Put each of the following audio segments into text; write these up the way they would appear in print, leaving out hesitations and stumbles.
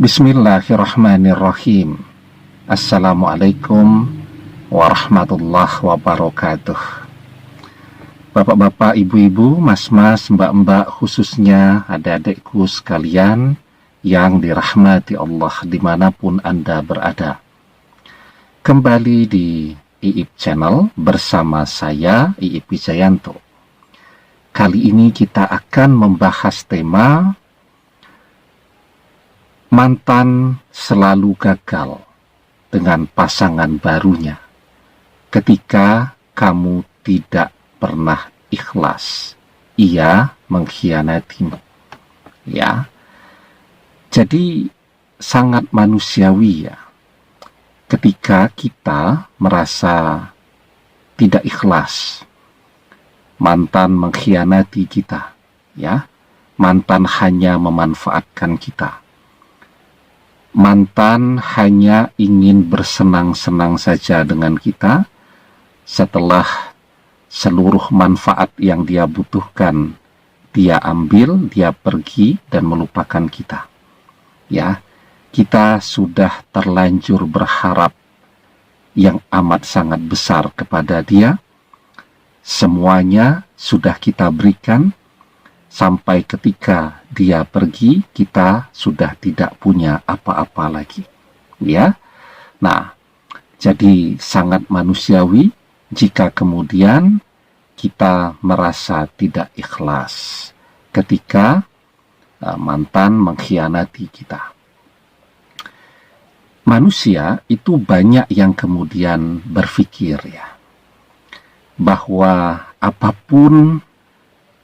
Bismillahirrahmanirrahim. Assalamualaikum warahmatullahi wabarakatuh. Bapak-bapak, ibu-ibu, mas-mas, mbak-mbak, khususnya adik-adikku sekalian yang dirahmati Allah dimanapun Anda berada. Kembali di IIP Channel bersama saya, IIP Wijayanto. Kali ini kita akan membahas tema mantan selalu gagal dengan pasangan barunya ketika kamu tidak pernah ikhlas, ia mengkhianatimu. Ya, jadi sangat manusiawi ya, ketika kita merasa tidak ikhlas, mantan mengkhianati kita, ya, mantan hanya memanfaatkan kita. Mantan hanya ingin bersenang-senang saja dengan kita setelah seluruh manfaat yang dia butuhkan dia ambil, dia pergi dan melupakan kita. Ya, kita sudah terlanjur berharap yang amat sangat besar kepada dia. Semuanya sudah kita berikan. Sampai ketika dia pergi, kita sudah tidak punya apa-apa lagi. Ya. Nah, jadi sangat manusiawi jika kemudian kita merasa tidak ikhlas ketika mantan mengkhianati kita. Manusia itu banyak yang kemudian berpikir ya, bahwa apapun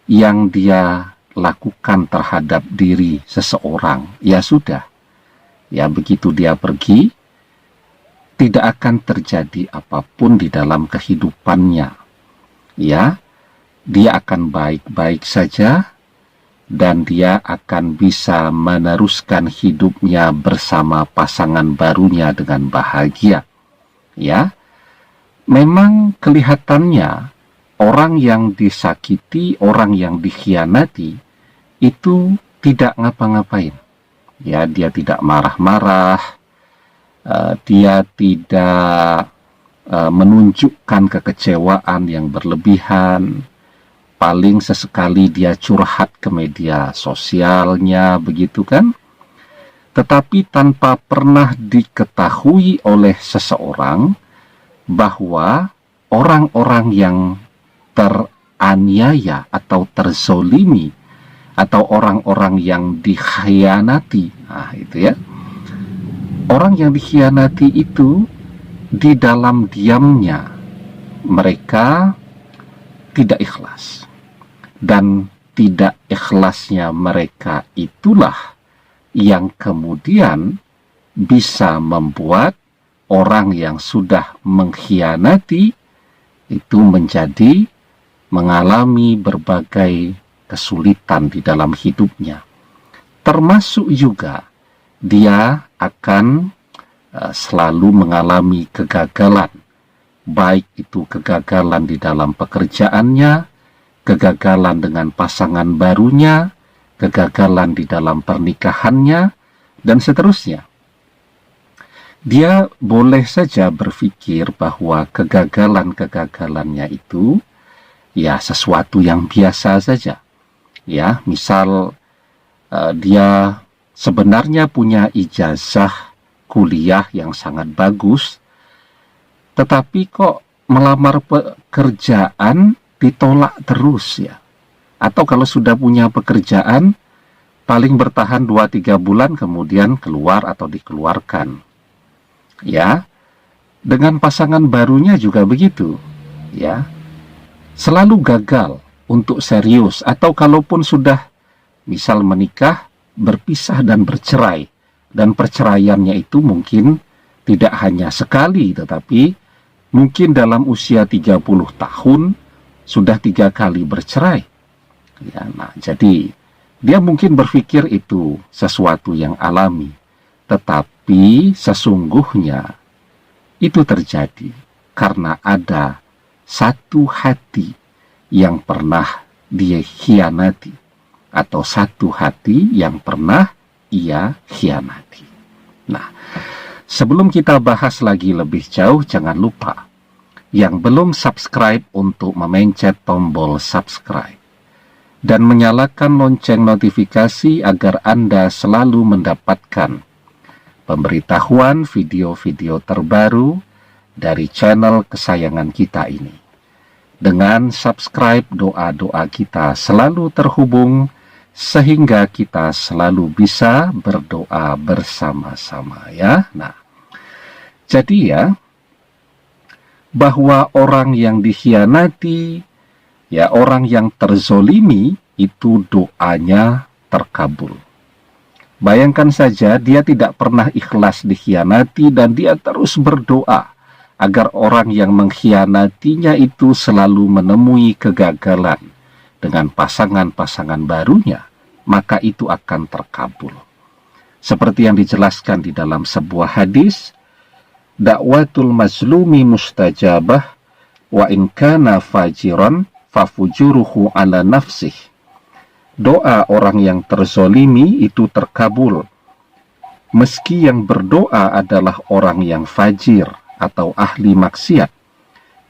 yang dia lakukan terhadap diri seseorang, ya sudah, ya begitu dia pergi, tidak akan terjadi apapun di dalam kehidupannya. Ya, dia akan baik-baik saja dan dia akan bisa meneruskan hidupnya bersama pasangan barunya dengan bahagia. Ya, memang kelihatannya orang yang disakiti, orang yang dikhianati itu tidak ngapa-ngapain. Ya, dia tidak marah-marah, dia tidak menunjukkan kekecewaan yang berlebihan. Paling sesekali dia curhat ke media sosialnya, begitu kan? Tetapi tanpa pernah diketahui oleh seseorang bahwa orang-orang yang teraniaya atau terzolimi atau orang-orang yang dikhianati, nah itu ya, orang yang dikhianati itu di dalam diamnya mereka tidak ikhlas, dan tidak ikhlasnya mereka itulah yang kemudian bisa membuat orang yang sudah mengkhianati itu mengalami berbagai kesulitan di dalam hidupnya. Termasuk juga dia akan selalu mengalami kegagalan, baik itu kegagalan di dalam pekerjaannya, kegagalan dengan pasangan barunya, kegagalan di dalam pernikahannya, dan seterusnya. Dia boleh saja berpikir bahwa kegagalan-kegagalannya itu ya sesuatu yang biasa saja. Ya, misal dia sebenarnya punya ijazah kuliah yang sangat bagus, tetapi kok melamar pekerjaan ditolak terus ya. Atau kalau sudah punya pekerjaan, paling bertahan 2-3 bulan kemudian keluar atau dikeluarkan. Ya, dengan pasangan barunya juga begitu, ya, selalu gagal untuk serius, atau kalaupun sudah misal menikah, berpisah dan bercerai, dan perceraiannya itu mungkin tidak hanya sekali, tetapi mungkin dalam usia 30 tahun sudah 3 kali bercerai. Ya, nah, jadi dia mungkin berpikir itu sesuatu yang alami, tetapi sesungguhnya itu terjadi karena ada satu hati yang pernah dia khianati, atau satu hati yang pernah ia khianati. Nah, sebelum kita bahas lagi lebih jauh, jangan lupa yang belum subscribe untuk memencet tombol subscribe dan menyalakan lonceng notifikasi agar Anda selalu mendapatkan pemberitahuan video-video terbaru dari channel kesayangan kita ini. Dengan subscribe, doa-doa kita selalu terhubung sehingga kita selalu bisa berdoa bersama-sama ya. Nah, jadi ya, bahwa orang yang dikhianati, ya orang yang terzolimi itu doanya terkabul. Bayangkan saja dia tidak pernah ikhlas dikhianati dan dia terus berdoa agar orang yang mengkhianatinya itu selalu menemui kegagalan dengan pasangan-pasangan barunya, maka itu akan terkabul. Seperti yang dijelaskan di dalam sebuah hadis, dakwatul mazlumi mustajabah wa in kana fajiran fafujuruhu ala nafsih. Doa orang yang terzolimi itu terkabul, meski yang berdoa adalah orang yang fajir atau ahli maksiat,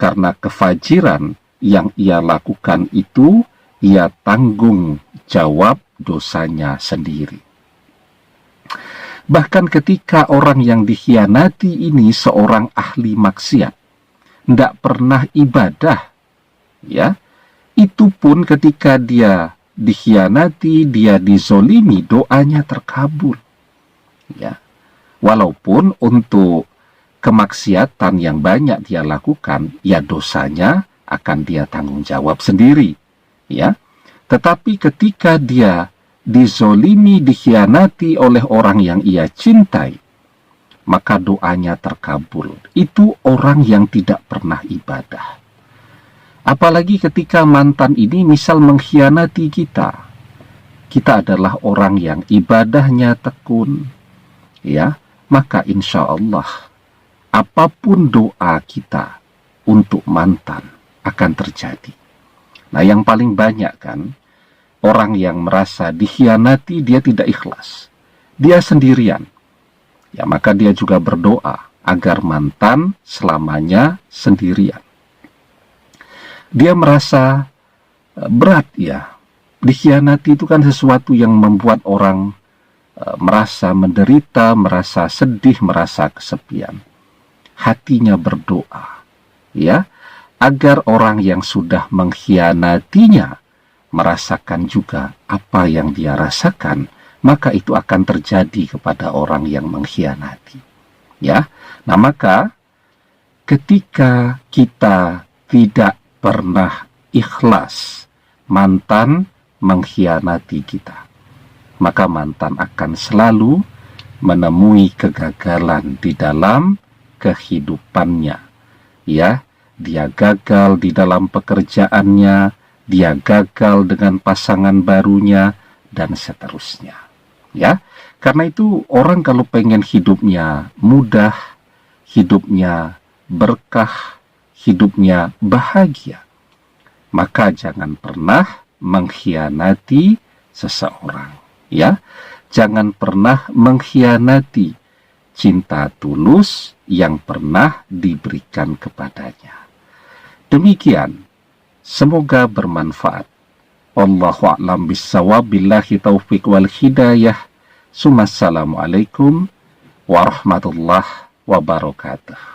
karena kefajiran yang ia lakukan itu ia tanggung jawab dosanya sendiri. Bahkan ketika orang yang dikhianati ini seorang ahli maksiat, tidak pernah ibadah, ya, itu pun ketika dia dikhianati, dia dizolimi, doanya terkabul. Ya, walaupun untuk kemaksiatan yang banyak dia lakukan, ya dosanya akan dia tanggung jawab sendiri. Ya, tetapi ketika dia dizolimi, dikhianati oleh orang yang ia cintai, maka doanya terkabul. Itu orang yang tidak pernah ibadah. Apalagi ketika mantan ini misal mengkhianati kita. Kita adalah orang yang ibadahnya tekun, ya, maka insya Allah apapun doa kita untuk mantan akan terjadi. Nah, yang paling banyak kan orang yang merasa dikhianati, dia tidak ikhlas, dia sendirian, ya, maka dia juga berdoa agar mantan selamanya sendirian. Dia merasa berat, ya. Dikhianati itu kan sesuatu yang membuat orang merasa menderita, merasa sedih, merasa kesepian. Hatinya berdoa, ya, agar orang yang sudah mengkhianatinya merasakan juga apa yang dia rasakan, maka itu akan terjadi kepada orang yang mengkhianati. Ya, nah maka ketika kita tidak pernah ikhlas mantan mengkhianati kita, maka mantan akan selalu menemui kegagalan di dalam kehidupannya. Ya, dia gagal di dalam pekerjaannya, dia gagal dengan pasangan barunya, dan seterusnya. Ya, karena itu orang kalau pengen hidupnya mudah, hidupnya berkah, hidupnya bahagia, maka jangan pernah mengkhianati seseorang, ya. Jangan pernah mengkhianati cinta tulus yang pernah diberikan kepadanya. Demikian, semoga bermanfaat. Wallahu a'lam bissawab, billahi taufiq wal hidayah. Assalamualaikum warahmatullahi wabarakatuh.